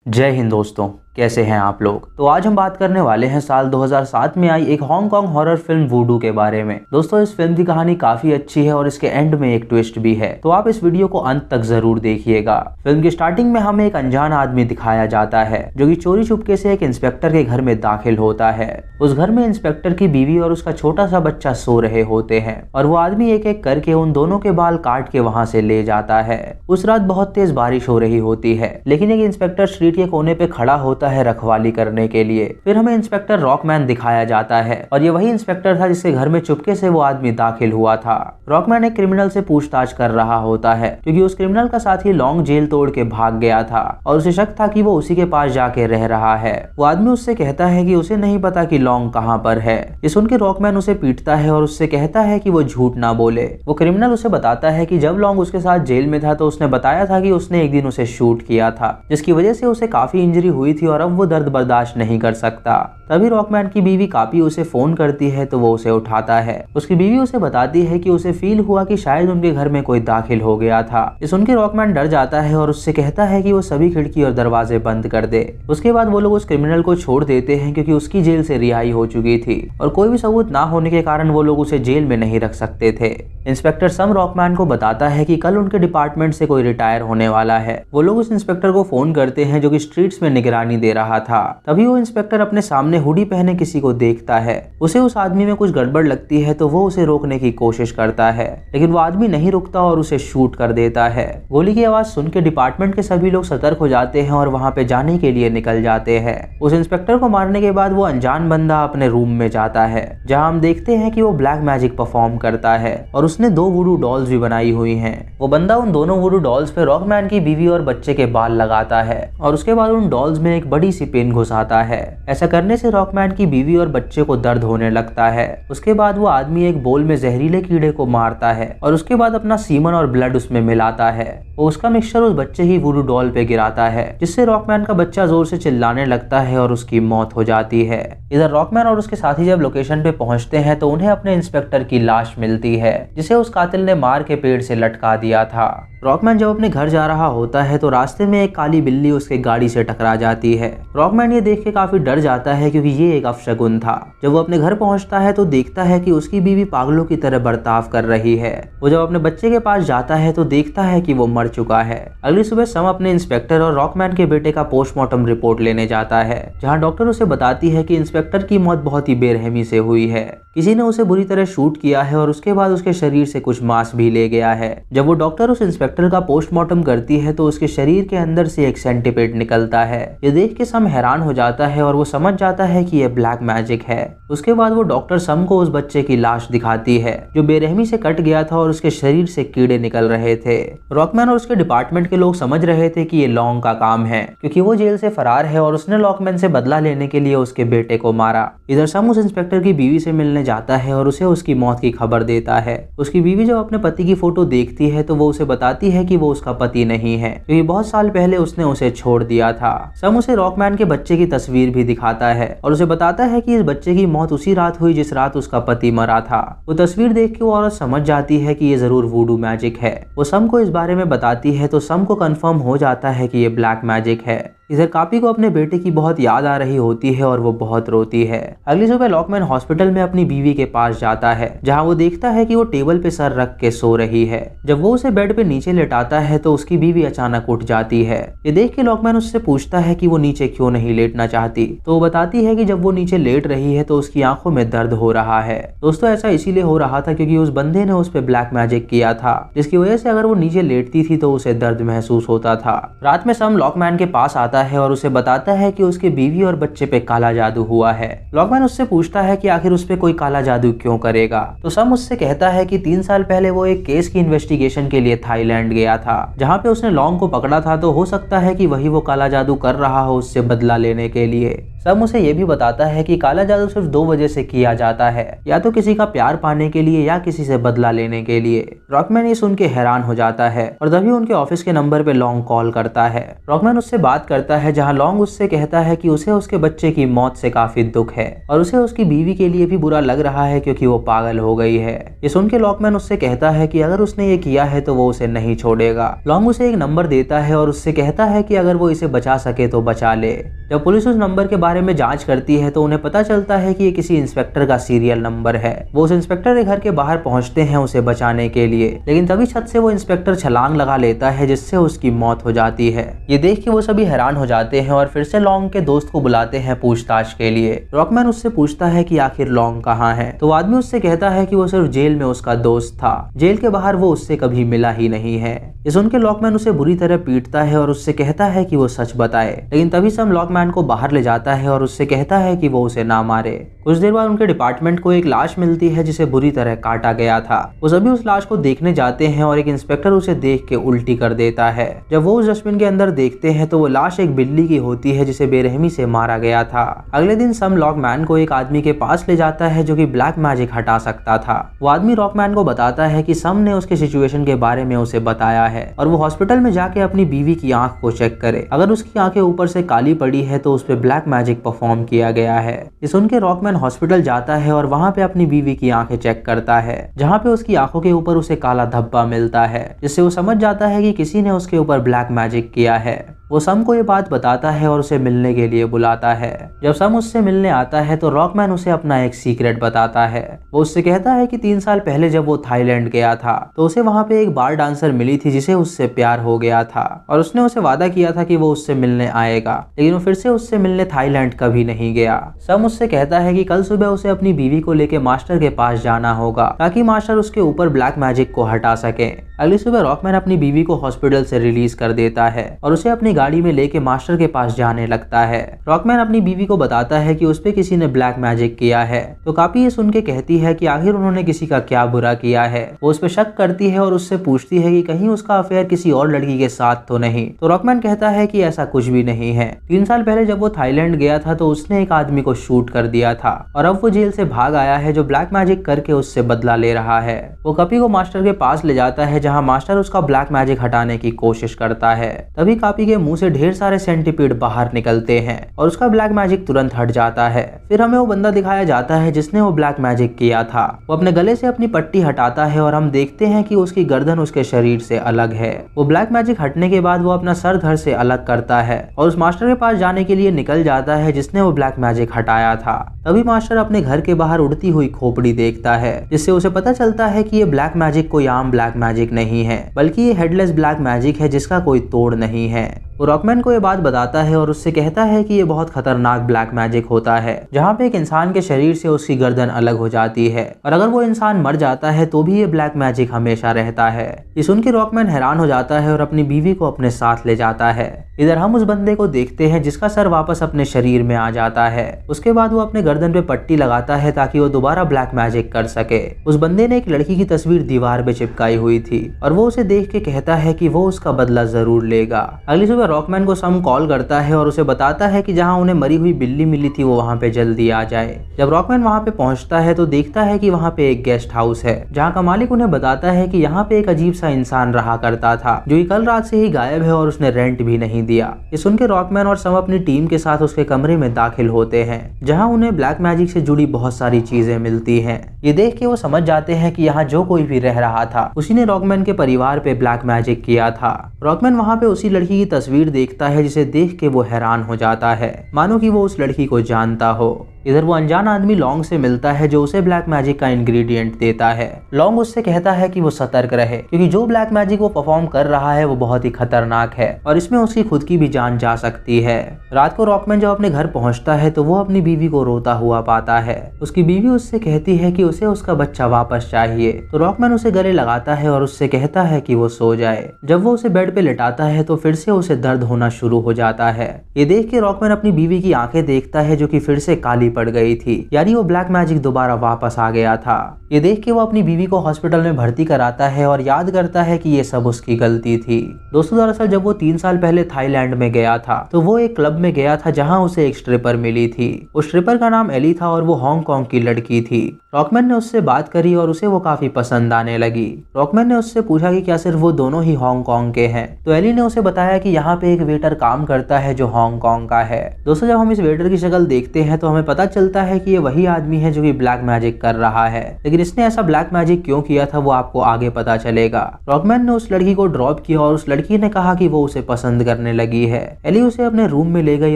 जय हिंद दोस्तों, कैसे हैं आप लोग। तो आज हम बात करने वाले हैं साल 2007 में आई एक हांगकांग हॉरर फिल्म वुडू के बारे में। दोस्तों, इस फिल्म की कहानी काफी अच्छी है और इसके एंड में एक ट्विस्ट भी है, तो आप इस वीडियो को अंत तक जरूर देखिएगा। फिल्म की स्टार्टिंग में हमें एक अनजान आदमी दिखाया जाता है जो कि चोरी छुपके से एक इंस्पेक्टर के घर में दाखिल होता है। उस घर में इंस्पेक्टर की बीवी और उसका छोटा सा बच्चा सो रहे होते हैं और वो आदमी एक एक करके उन दोनों के बाल काट के वहाँ से ले जाता है। उस रात बहुत तेज बारिश हो रही होती है, लेकिन एक इंस्पेक्टर स्ट्रीट के कोने पे खड़ा होता है रखवाली करने के लिए। फिर हमें इंस्पेक्टर रॉकमैन दिखाया जाता है और ये वही इंस्पेक्टर था जिसके घर में चुपके से वो आदमी दाखिल हुआ था। रॉकमैन एक क्रिमिनल से पूछताछ कर रहा होता है क्योंकि उस क्रिमिनल का साथी लॉन्ग जेल तोड़ के भाग गया था और उसे शक था कि वो उसी के पास जाके रह रहा है। वो आदमी उससे कहता है कि उसे नहीं पता कि लॉन्ग कहाँ पर है। ये सुन के रॉकमैन उसे पीटता है और उससे कहता है कि वो झूठ ना बोले। वो क्रिमिनल उसे बताता है कि जब लॉन्ग उसके साथ जेल में था तो उसने बताया था कि उसने एक दिन उसे शूट किया था, जिसकी वजह से उसे काफी इंजरी हुई थी और अब वो दर्द बर्दाश्त नहीं कर सकता। तभी रॉकमैन की बीवी कापी उसे फोन करती है तो वो उसे उठाता है। उसकी बीवी उसे बताती है कि उसे फील हुआ कि शायद उनके घर में कोई दाखिल हो गया था। ये सुनकर रॉकमैन डर जाता है और उससे कहता है कि वो सभी खिड़की और दरवाजे बंद कर दे। उसके बाद वो लोग उस क्रिमिनल को छोड़ देते हैं क्योंकि उसकी जेल से रिहाई हो चुकी थी और कोई भी सबूत ना होने के कारण वो लोग उसे जेल में नहीं रख सकते थे। इंस्पेक्टर सम रॉकमैन को बताता है कि कल उनके डिपार्टमेंट से कोई रिटायर होने वाला है। वो लोग उस इंस्पेक्टर को फोन करते हैं जो कि स्ट्रीट्स में निगरानी दे रहा था। तभी वो इंस्पेक्टर अपने सामने हुडी पहने किसी को देखता है। उसे उस आदमी में कुछ गड़बड़ लगती है तो वो उसे रोकने की कोशिश करता है, लेकिन वो आदमी नहीं रुकता और उसे शूट कर देता है। गोली की आवाज सुन के डिपार्टमेंट के सभी लोग सतर्क हो जाते हैं और वहां पे जाने के लिए निकल जाते हैं। उस इंस्पेक्टर को मारने के बाद वो अनजान बंदा अपने रूम में जाता है, जहां हम देखते हैं कि वो ब्लैक मैजिक परफॉर्म करता है और उसने 2 वुडू डॉल्स भी बनाई हुई हैं। वो बंदा उन दोनों वुडू डॉल्स पे रॉकमैन की बीवी और बच्चे के बाल लगाता है और उसके बाद उन डॉल्स में एक बड़ी सी पिन घुसाता है। ऐसा करने से रॉकमैन की बीवी और बच्चे को दर्द होने लगता है। उसके बाद वो आदमी एक बोल में जहरीले कीड़े को मारता है और उसके बाद अपना सीमन और ब्लड उसमें मिलाता है। वो उसका मिक्सचर उस बच्चे ही वुडू डॉल पे गिराता है, जिससे रॉकमैन का बच्चा जोर से चिल्लाने लगता है और उसकी मौत हो जाती है। इधर रॉकमैन और उसके साथी जब लोकेशन पे पहुंचते हैं तो उन्हें अपने इंस्पेक्टर की लाश मिलती है, जिसे उस कातिल ने मार के पेड़ से लटका दिया था। रॉकमैन जब अपने घर जा रहा होता है तो रास्ते में एक काली बिल्ली उसके गाड़ी से टकरा जाती है। रॉकमैन ये देख के काफी डर जाता है क्योंकि ये एक अपशगुन था। जब वो अपने घर पहुंचता है तो देखता है कि उसकी बीवी पागलों की तरह बर्ताव कर रही है। वो जब अपने बच्चे के पास जाता है तो देखता है कि वो मर चुका है। अगली सुबह सम अपने इंस्पेक्टर और रॉकमैन के बेटे का पोस्टमार्टम रिपोर्ट लेने जाता है, जहाँ डॉक्टर उसे बताती है कि इंस्पेक्टर की मौत बहुत ही बेरहमी से हुई है। किसी ने उसे बुरी तरह शूट किया है और उसके बाद उसके शरीर से कुछ मांस भी ले गया है। जब वो डॉक्टर उस इंस्पेक्टर का पोस्टमार्टम करती है तो उसके शरीर के अंदर से एक सेंटीपेड निकलता है। ये देख के सम हैरान हो जाता है और वो समझ जाता है कि ये ब्लैक मैजिक है। उसके बाद वो डॉक्टर सम को उस बच्चे की लाश दिखाती है जो बेरहमी से कट गया था और उसके शरीर से कीड़े निकल रहे थे। रॉकमैन और उसके डिपार्टमेंट के लोग समझ रहे थे कि ये लॉन्ग का काम है क्योंकि वो जेल से फरार है और उसने रॉकमैन से बदला लेने के लिए उसके बेटे को मारा। इधर सम उस इंस्पेक्टर की बीवी से मिलने जाता है और उसे उसकी मौत की खबर देता है। उसकी बीवी जब अपने पति की फोटो देखती है तो वो उसे बताती है कि वो उसका पति नहीं है क्योंकि बहुत साल पहले उसने उसे छोड़ दिया था। सम उसे रॉकमैन के बच्चे की तस्वीर भी दिखाता है और उसे बताता है कि इस बच्चे की मौत उसी रात हुई जिस रात उसका पति मरा था। वो तस्वीर देख के वो औरत समझ जाती है कि ये जरूर वुडू मैजिक है। वो सम को इस बारे में बताती है तो सम को कंफर्म हो जाता है कि ये ब्लैक मैजिक है। इधर कापी को अपने बेटे की बहुत याद आ रही होती है और वो बहुत रोती है। अगली सुबह रॉकमैन हॉस्पिटल में अपनी बीवी के पास जाता है, जहां वो देखता है कि वो टेबल पे सर रख के सो रही है। जब वो उसे बेड पे नीचे लेटाता है तो उसकी बीवी अचानक उठ जाती है। ये देख के रॉकमैन उससे पूछता है कि वो नीचे क्यों नहीं लेटना चाहती, तो वो बताती है कि जब वो नीचे लेट रही है तो उसकी आंखों में दर्द हो रहा है। दोस्तों, ऐसा इसीलिए हो रहा था क्योंकि उस बंदे ने उस पे ब्लैक मैजिक किया था, जिसकी वजह से अगर वो नीचे लेटती थी तो उसे दर्द महसूस होता था। रात में सम रॉकमैन के पास आता है और उसे बताता है कि उसके बीवी और बच्चे पे काला जादू हुआ है। रॉकमैन उससे पूछता है कि आखिर उस पे कोई काला जादू क्यों करेगा, तो सम उससे कहता है कि 3 साल पहले वो एक केस की इन्वेस्टिगेशन के लिए थाईलैंड गया था, जहाँ पे उसने लॉन्ग को पकड़ा था, तो हो सकता है कि वही वो काला जादू कर रहा हो उससे बदला लेने के लिए। सम उसे ये भी बताता है कि काला जादू सिर्फ 2 वजह से किया जाता है, या तो किसी का प्यार पाने के लिए या किसी से बदला लेने के लिए। रॉकमैन ये सुन के हैरान हो जाता है और तभी उनके ऑफिस के नंबर पे लॉन्ग कॉल करता है। रॉकमैन उससे बात करता है जहाँ लॉन्ग उससे कहता है कि उसे उसके बच्चे की मौत से काफी दुख है और उसे उसकी बीवी के लिए भी बुरा लग रहा है क्योंकि वो पागल हो गई है। ये सुन के रॉकमैन उससे कहता है कि अगर उसने ये किया है तो वो उसे नहीं छोड़ेगा। लॉन्ग उसे एक नंबर देता है और उससे कहता है कि अगर वो इसे बचा सके तो बचा ले। जब पुलिस उस नंबर के बारे में जांच करती है तो उन्हें पता चलता है कि ये किसी इंस्पेक्टर का सीरियल नंबर है। वो उस इंस्पेक्टर के घर के बाहर पहुंचते हैं उसे बचाने के लिए, लेकिन तभी छत से वो इंस्पेक्टर छलांग लगा लेता है जिससे उसकी मौत हो जाती है। ये देख के वो सभी हैरान हो जाते हैं और फिर से लॉन्ग के दोस्त को बुलाते हैं पूछताछ के लिए। रॉकमैन उससे पूछता है कि आखिर लॉन्ग कहाँ है, तो आदमी उससे कहता है कि वो सिर्फ जेल में उसका दोस्त था, जेल के बाहर वो उससे कभी मिला ही नहीं है। ये सुन के लॉकमैन उसे बुरी तरह पीटता है और उससे कहता है कि वो सच बताए, लेकिन तभी सम लॉकमैन को बाहर ले जाता है और उससे कहता है कि वो उसे ना मारे। कुछ देर बाद उनके डिपार्टमेंट को एक लाश मिलती है जिसे बुरी तरह काटा गया था। वो सभी उस लाश को देखने जाते हैं और एक इंस्पेक्टर उसे देख के उल्टी कर देता है। जब वो उस डस्टबिन के अंदर देखते हैं तो वो लाश एक बिल्ली की होती है जिसे बेरहमी से मारा गया था। अगले दिन सम लॉकमैन को एक आदमी के पास ले जाता है जो कि ब्लैक मैजिक हटा सकता था। वो आदमी रॉकमैन को बताता है कि सम ने उसके सिचुएशन के बारे में उसे बताया है और वो हॉस्पिटल में जाके अपनी बीवी की आंख को चेक करे। अगर उसकी आंखें ऊपर से काली पड़ी है तो उस पे ब्लैक मैजिक परफॉर्म किया गया है। ये सुन के रॉकमैन हॉस्पिटल जाता है और वहाँ पे अपनी बीवी की आंखें चेक करता है, जहाँ पे उसकी आंखों के ऊपर उसे काला धब्बा मिलता है, जिससे वो समझ जाता है कि किसी ने उसके ऊपर ब्लैक मैजिक किया है। वो सम को ये बात बताता है और उसे मिलने के लिए बुलाता है। जब सम उससे मिलने आता है तो रॉकमैन उसे अपना एक सीक्रेट बताता है। वो उससे कहता है कि 3 साल पहले जब वो थाईलैंड गया था तो उसे वहाँ पे एक बार डांसर मिली थी जिसे उससे प्यार हो गया था और उसने उसे वादा किया था कि वो उससे मिलने आएगा, लेकिन वो फिर से उससे मिलने थाईलैंड कभी नहीं गया। सम उससे कहता है कि कल सुबह उसे अपनी बीवी को लेके मास्टर के पास जाना होगा ताकि मास्टर उसके ऊपर ब्लैक मैजिक को हटा सके। अगली सुबह रॉकमैन अपनी बीवी को हॉस्पिटल से रिलीज कर देता है और उसे अपनी गाड़ी में लेके मास्टर के पास जाने लगता है। रॉकमैन अपनी बीवी को बताता है कि उस पे किसी ने ब्लैक मैजिक किया है, तो कापी ये सुन के कहती है कि आखिर उन्होंने किसी का क्या बुरा किया है। वो उस पे शक करती है और उससे पूछती है कि कहीं उसका अफेयर किसी और लड़की के साथ तो नहीं। तो रॉकमैन कहता है कि ऐसा कुछ भी नहीं है। 3 साल पहले जब वो थाईलैंड गया था तो उसने एक आदमी को शूट कर दिया था और अब वो जेल से भाग आया है जो ब्लैक मैजिक करके उससे बदला ले रहा है। वो कापी को मास्टर के पास ले जाता है जहाँ मास्टर उसका ब्लैक मैजिक हटाने की कोशिश करता है। तभी कापी के मुंह से ढेर सारे सेंटीपीड बाहर निकलते हैं और उसका ब्लैक मैजिक तुरंत हट जाता है। फिर हमें वो बंदा दिखाया जाता है जिसने वो ब्लैक मैजिक किया था। वो अपने गले से अपनी पट्टी हटाता है और हम देखते हैं कि उसकी गर्दन उसके शरीर से अलग है। वो ब्लैक मैजिक हटने के बाद वो अपना सर धड़ से अलग करता है और उस मास्टर के पास जाने के लिए निकल जाता है जिसने वो ब्लैक मैजिक हटाया था। तभी मास्टर अपने घर के बाहर उड़ती हुई खोपड़ी देखता है जिससे उसे पता चलता है कि ये ब्लैक मैजिक कोई आम ब्लैक मैजिक नहीं है, बल्कि ये हेडलेस ब्लैक मैजिक है जिसका कोई तोड़ नहीं है। वो रॉकमैन को ये बात बताता है और उससे कहता है कि ये बहुत खतरनाक ब्लैक मैजिक होता है जहाँ पे एक इंसान के शरीर से उसकी गर्दन अलग हो जाती है और अगर वो इंसान मर जाता है तो भी ये ब्लैक मैजिक हमेशा रहता है। ये सुन के रॉकमैन हैरान हो जाता है और अपनी बीवी को अपने साथ ले जाता है। इधर हम उस बंदे को देखते हैं जिसका सर वापस अपने शरीर में आ जाता है। उसके बाद वो अपने गर्दन पे पट्टी लगाता है ताकि वो दोबारा ब्लैक मैजिक कर सके। उस बंदे ने एक लड़की की तस्वीर दीवार पे चिपकाई हुई थी और वो उसे देख के कहता है कि वो उसका बदला जरूर लेगा। अगली सुबह रॉकमैन को सम कॉल करता है और उसे बताता है कि जहाँ उन्हें मरी हुई बिल्ली मिली थी वो वहाँ पे जल्दी आ जाए। जब रॉकमैन वहाँ पे पहुँचता है तो देखता है कि वहाँ पे एक गेस्ट हाउस है जहाँ का मालिक उन्हें बताता है कि यहाँ पे एक अजीब सा इंसान रहा करता था जो कि कल रात से ही गायब है और उसने रेंट भी नहीं दिया। ये सुन के रॉकमैन और सम अपनी टीम के साथ उसके कमरे में दाखिल होते हैं जहाँ उन्हें ब्लैक मैजिक से जुड़ी बहुत सारी चीजें मिलती हैं। ये देख के वो समझ जाते हैं कि यहाँ जो कोई भी रह रहा था उसी ने रॉकमैन के परिवार पे ब्लैक मैजिक किया था। रॉकमैन वहाँ पे उसी लड़की की तस्वीर देखता है जिसे देख के वो हैरान हो जाता है, मानो कि वो उस लड़की को जानता हो। इधर वो अनजान आदमी लॉन्ग से मिलता है जो उसे ब्लैक मैजिक का इंग्रेडिएंट देता है। लॉन्ग उससे कहता है कि वो सतर्क रहे क्योंकि जो ब्लैक मैजिक वो परफॉर्म कर रहा है वो बहुत ही खतरनाक है और इसमें उसकी खुद की भी जान जा सकती है। रात को रॉकमैन जब अपने घर पहुंचता है तो वो अपनी बीवी को रोता हुआ पाता है। उसकी बीवी उससे कहती है कि उसे उसका बच्चा वापस चाहिए, तो रॉकमैन उसे गले लगाता है और उससे कहता है कि वो सो जाए। जब वो उसे बेड पे लिटाता है तो फिर से उसे दर्द होना शुरू हो जाता है। ये देख के रॉकमैन अपनी बीवी की आंखें देखता है जो कि फिर से काली पड़ गई थी, यानी वो ब्लैक मैजिक दोबारा वापस आ गया था। ये देख के वो अपनी बीवी को हॉस्पिटल में भर्ती कराता है और याद करता है कि ये सब उसकी गलती थी। दोस्तों दरअसल जब वो 3 साल पहले थाईलैंड में गया था तो वो एक क्लब में गया था जहाँ उसे एक स्ट्रिपर मिली थी। उस स्ट्रिपर का नाम एली था और वो हांगकांग की लड़की थी। रॉकमैन ने उससे बात करी और उसे वो काफी पसंद आने लगी। रॉकमैन ने उससे पूछा कि क्या सिर्फ वो दोनों ही हांगकांग के हैं, तो एली ने उसे बताया कि यहाँ पे एक वेटर काम करता है जो हांगकांग का है। दोस्तों जब हम इस वेटर की शक्ल देखते हैं तो हमें पता चलता है कि ये वही आदमी है जो कि ब्लैक मैजिक कर रहा है, लेकिन इसने ऐसा ब्लैक मैजिक क्यों किया था वो आपको आगे पता चलेगा। रॉकमैन ने उस लड़की को ड्रॉप किया और उस लड़की ने कहा कि वो उसे पसंद करने लगी है। एली उसे अपने रूम में ले गई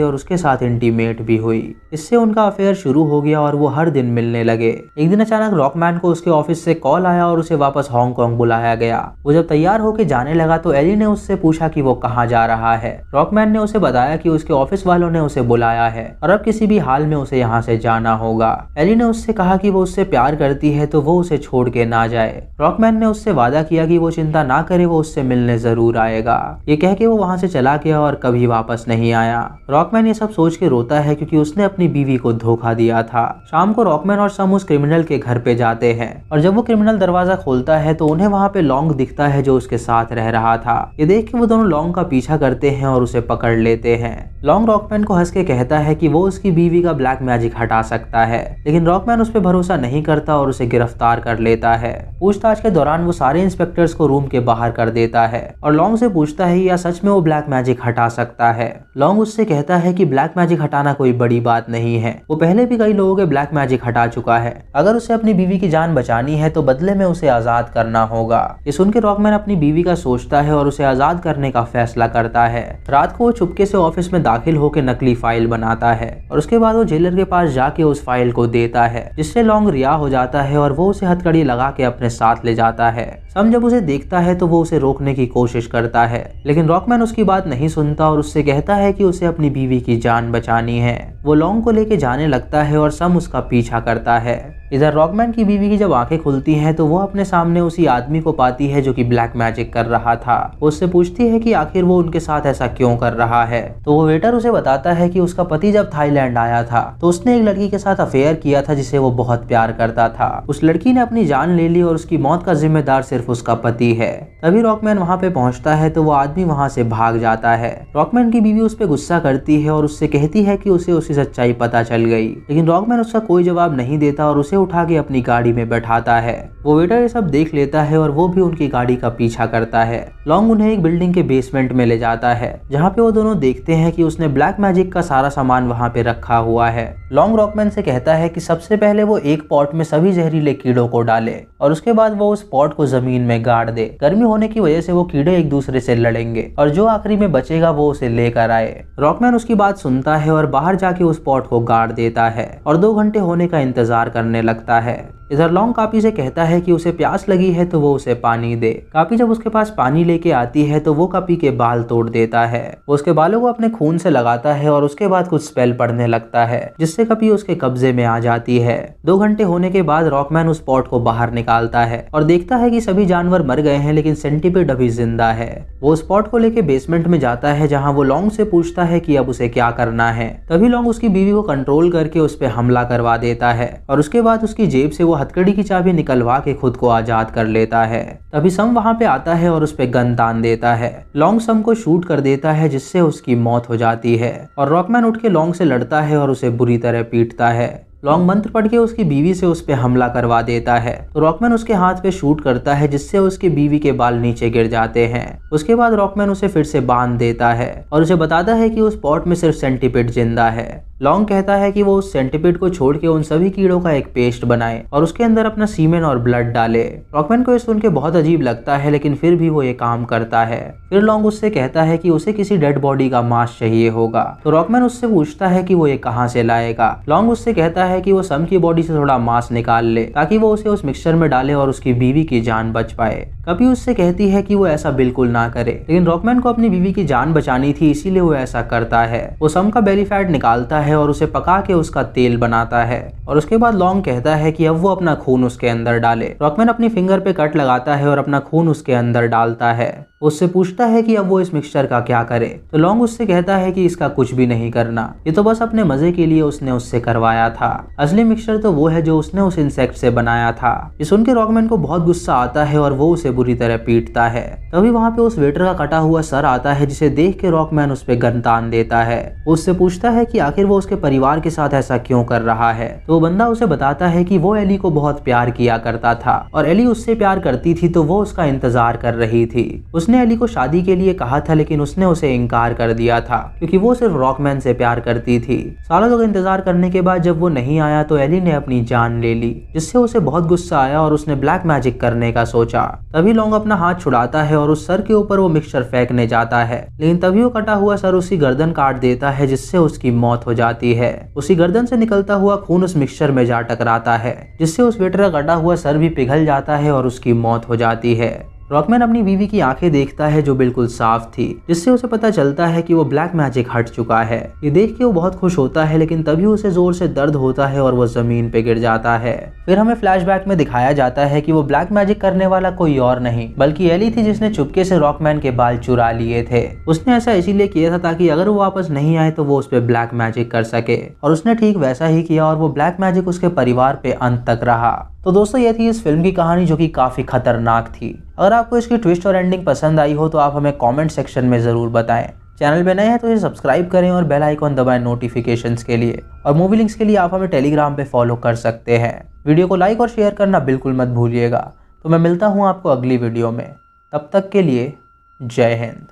और उसके साथ इंटीमेट भी हुई। इससे उनका अफेयर शुरू हो गया और वो हर दिन मिलने लगे। एक दिन अचानक रॉकमैन को उसके ऑफिस से कॉल आया और उसे वापस हांगकांग बुलाया गया। वो जब तैयार होकर जाने लगा तो एली ने उससे पूछा कि वो कहाँ जा रहा है। रॉकमैन ने उसे बताया कि उसके ऑफिस वालों ने उसे बुलाया है और अब किसी भी हाल में उसे यहाँ से जाना होगा। एली ने उससे कहा कि वो उससे प्यार करती है तो वो उसे छोड़ के ना जाए। रॉकमैन ने उससे वादा किया कि वो चिंता ना करे, वो उससे मिलने जरूर आएगा। ये कह के वो वहाँ से चला गया और कभी वापस नहीं आया। रॉकमैन ये सब सोच के रोता है क्योंकि उसने अपनी बीवी को धोखा दिया था। शाम को रॉकमैन और सम उस क्रिमिनल के घर पे जाते हैं और जब वो क्रिमिनल दरवाजा खोलता है तो उन्हें वहाँ पे लॉन्ग दिखता है जो उसके साथ रह रहा था। ये देख के वो दोनों लॉन्ग का पीछा करते हैं और उसे पकड़ लेते हैं। लॉन्ग रॉकमैन को हंस के कहता है कि वो उसकी बीवी का ब्लैक मैजिक हटा सकता है, लेकिन रॉकमैन उस पर भरोसा नहीं करता और उसे गिरफ्तार कर लेता है। पूछताछ के दौरान वो सारे इंस्पेक्टर्स को रूम के बाहर कर देता है और लॉन्ग से पूछता है या सच में वो ब्लैक मैजिक हटा सकता है। लॉन्ग उससे कहता है कि ब्लैक मैजिक हटाना कोई बड़ी बात नहीं है, वो पहले भी कई लोगों के ब्लैक मैजिक हटा चुका है। अगर उसे अपनी बीवी की जान बचानी है तो बदले में उसे आजाद करना होगा। ये सुनकर रॉकमैन अपनी बीवी का सोचता है और उसे आजाद करने का फैसला करता है। रात को वो चुपके से ऑफिस में दाखिल होकर नकली फाइल बनाता है और उसके बाद वो जेलर के पास जाके उस फाइल को देता है, जिससे लॉन्ग रिहा हो जाता है और वो उसे हथकड़ी लगा के अपने साथ ले जाता है। सम जब उसे देखता है तो वो उसे रोकने की कोशिश करता है, लेकिन रॉकमैन उसकी बात नहीं सुनता और उससे कहता है कि उसे अपनी बीवी की जान बचानी है। वो लॉन्ग को लेके जाने लगता है और सम उसका पीछा करता है। इधर रॉकमैन की बीवी की जब आंखें खुलती हैं तो वो अपने सामने उसी आदमी को पाती है जो कि ब्लैक मैजिक कर रहा था। वो उससे पूछती है कि आखिर वो उनके साथ ऐसा क्यों कर रहा है, तो वो वेटर उसे बताता है कि उसका पति जब थाईलैंड आया था तो उसने एक लड़की के साथ अफेयर किया था जिसे वो बहुत प्यार करता था। उस लड़की ने अपनी जान ले ली और उसकी मौत का जिम्मेदार सिर्फ उसका पति है। तभी रॉकमैन वहाँ पे पहुँचता है तो वो आदमी वहाँ से भाग जाता है। रॉकमैन की बीवी उस पर गुस्सा करती है और उससे कहती है कि उसे उसकी सच्चाई पता चल गई, लेकिन रॉकमैन उसका कोई जवाब नहीं देता और उसे उठा के अपनी गाड़ी में बैठाता है। वो वेटर ये सब देख लेता है और वो भी उनकी गाड़ी का पीछा करता है। लॉन्ग उन्हें एक बिल्डिंग के बेसमेंट में ले जाता है जहाँ पे वो दोनों देखते हैं कि उसने ब्लैक मैजिक का सारा सामान वहाँ पे रखा हुआ है। लॉन्ग रॉकमैन से कहता है कि सबसे पहले वो एक पॉट में सभी जहरीले कीड़ों को डाले और उसके बाद वो उस पॉट को जमीन में गाड़ दे। गर्मी होने की वजह से वो कीड़े एक दूसरे से लड़ेंगे और जो आखिरी में बचेगा वो उसे लेकर आए। रॉकमैन उसकी बात सुनता है और बाहर जाके उस पॉट को गाड़ देता है और 2 घंटे होने का इंतजार करने लगता है। इधर लॉन्ग कापी से कहता है कि उसे प्यास लगी है तो वो उसे पानी दे। कापी जब उसके पास पानी लेके आती है तो वो कापी के बाल तोड़ देता है। वो उसके बालों को अपने खून से लगाता है और उसके बाद कुछ स्पेल पढ़ने लगता है जिससे कापी उसके कब्जे में आ जाती है। 2 घंटे होने के बाद रॉकमैन उस पॉट को बाहर निकालता है और देखता है कि सभी जानवर मर गए हैं लेकिन सेंटीपीड अभी जिंदा है। वो उस पॉट को लेके बेसमेंट में जाता है जहाँ वो लॉन्ग से पूछता है कि अब उसे क्या करना है। तभी लॉन्ग उसकी बीवी को कंट्रोल करके उस पर हमला करवा देता है और उसके बाद उसकी जेब से वो हथकड़ी की चाबी निकलवा के खुद को आजाद कर लेता है। तभी सम वहां पे आता है और उस पे गन तान देता है। लॉन्ग सम को शूट कर देता है जिससे उसकी मौत हो जाती है और रॉकमैन उठ के लॉन्ग से लड़ता है और उसे बुरी तरह पीटता है। लॉन्ग मंत्र पढ़ के उसकी बीवी से उस पे हमला करवा देता है तो रॉकमैन उसके हाथ पे शूट करता है जिससे उसकी बीवी के बाल नीचे गिर जाते हैं। उसके बाद रॉकमैन उसे फिर से बांध देता है और उसे बताता है कि उस पॉट में सिर्फ सेंटीपीड जिंदा है। लॉन्ग कहता है कि वो उस सेंटीपीड को छोड़ के उन सभी कीड़ों का एक पेस्ट बनाए और उसके अंदर अपना सीमेन और ब्लड डाले। रॉकमैन को ये सुन के बहुत अजीब लगता है लेकिन फिर भी वो ये काम करता है। फिर लॉन्ग उससे कहता है कि उसे किसी डेड बॉडी का मांस चाहिए होगा तो रॉकमैन उससे पूछता है कि वो ये कहाँ से लाएगा। लॉन्ग उससे कहता है कि वो सम की बॉडी से थोड़ा मांस निकाल ले ताकि वो उसे उस मिक्सचर में डाले और उसकी बीवी की जान बच पाए। कभी उससे कहती है कि वो ऐसा बिल्कुल ना करे, लेकिन रॉकमैन को अपनी बीवी की जान बचानी थी इसीलिए वो ऐसा करता है। वो सम का बेली फैट निकालता है और उसे पका के उसका तेल बनाता है और उसके बाद लॉन्ग कहता है कि अब वो अपना खून उसके अंदर डाले। रॉकमैन अपनी फिंगर पे कट लगाता है और अपना खून उसके अंदर डालता है। उससे पूछता है कि अब वो इस मिक्सचर का क्या करे। तो लॉन्ग उससे कहता है कि इसका कुछ भी नहीं करना, ये तो बस अपने मजे के लिए उसने उससे करवाया था। असली मिक्सचर तो वो है जो उसने उस इंसेक्ट से बनाया था। ये सुन के रॉकमैन को बहुत गुस्सा आता है और वो उसे बुरी तरह पीटता है। तभी वहाँ पे उस वेटर का कटा हुआ सर आता है, जिसे देख के रॉकमैन उस पे गन तान देता है। वो उससे पूछता है कि आखिर वो उसके परिवार के साथ ऐसा क्यों कर रहा है। तो वो बंदा उसे बताता है कि वो एली को बहुत प्यार किया करता था और एली उससे प्यार करती थी, तो वो उसका इंतजार कर रही थी। उसने एली को शादी के लिए कहा था, लेकिन उसने उसे इनकार कर दिया था क्योंकि वो सिर्फ रॉकमैन से प्यार करती थी। सालों तक इंतजार करने के बाद जब वो नहीं आया तो एली ने अपनी जान ले ली, जिससे उसे बहुत गुस्सा आया और उसने ब्लैक मैजिक करने का सोचा। तभी लॉन्ग अपना हाथ छुड़ाता है और उस सर के ऊपर वो मिक्सचर फेंकने जाता है, लेकिन तभी वो कटा हुआ सर उसकी गर्दन काट देता है, जिससे उसकी मौत हो जाती है। उसी गर्दन से निकलता हुआ खून उस मिक्सचर में जा टकराता है, जिससे उस वेटर का कटा हुआ सर भी पिघल जाता है और उसकी मौत हो जाती है। रॉकमैन अपनी बीवी की आंखें देखता है जो बिल्कुल साफ थी, जिससे उसे पता चलता है कि वो ब्लैक मैजिक हट चुका है। ये देख के वो बहुत खुश होता है, लेकिन तभी उसे जोर से दर्द होता है और वो जमीन पे गिर जाता है। फिर हमें फ्लैशबैक में दिखाया जाता है कि वो ब्लैक मैजिक करने वाला कोई और नहीं बल्कि एली थी, जिसने चुपके से रॉकमैन के बाल चुरा लिए थे। उसने ऐसा इसीलिए किया था ताकि अगर वो वापस नहीं आए तो वो उस पर ब्लैक मैजिक कर सके, और उसने ठीक वैसा ही किया और वो ब्लैक मैजिक उसके परिवार पे अंत तक रहा। तो दोस्तों ये थी इस फिल्म की कहानी, जो कि काफी खतरनाक थी। अगर आपको इसकी ट्विस्ट और एंडिंग पसंद आई हो तो आप हमें कमेंट सेक्शन में जरूर बताएं। चैनल पे नए हैं तो इसे सब्सक्राइब करें और बेल आइकॉन दबाएं नोटिफिकेशंस के लिए। और मूवी लिंक्स के लिए आप हमें टेलीग्राम पे फॉलो कर सकते हैं। वीडियो को लाइक और शेयर करना बिल्कुल मत भूलिएगा। तो मैं मिलता हूँ आपको अगली वीडियो में, तब तक के लिए जय हिंद।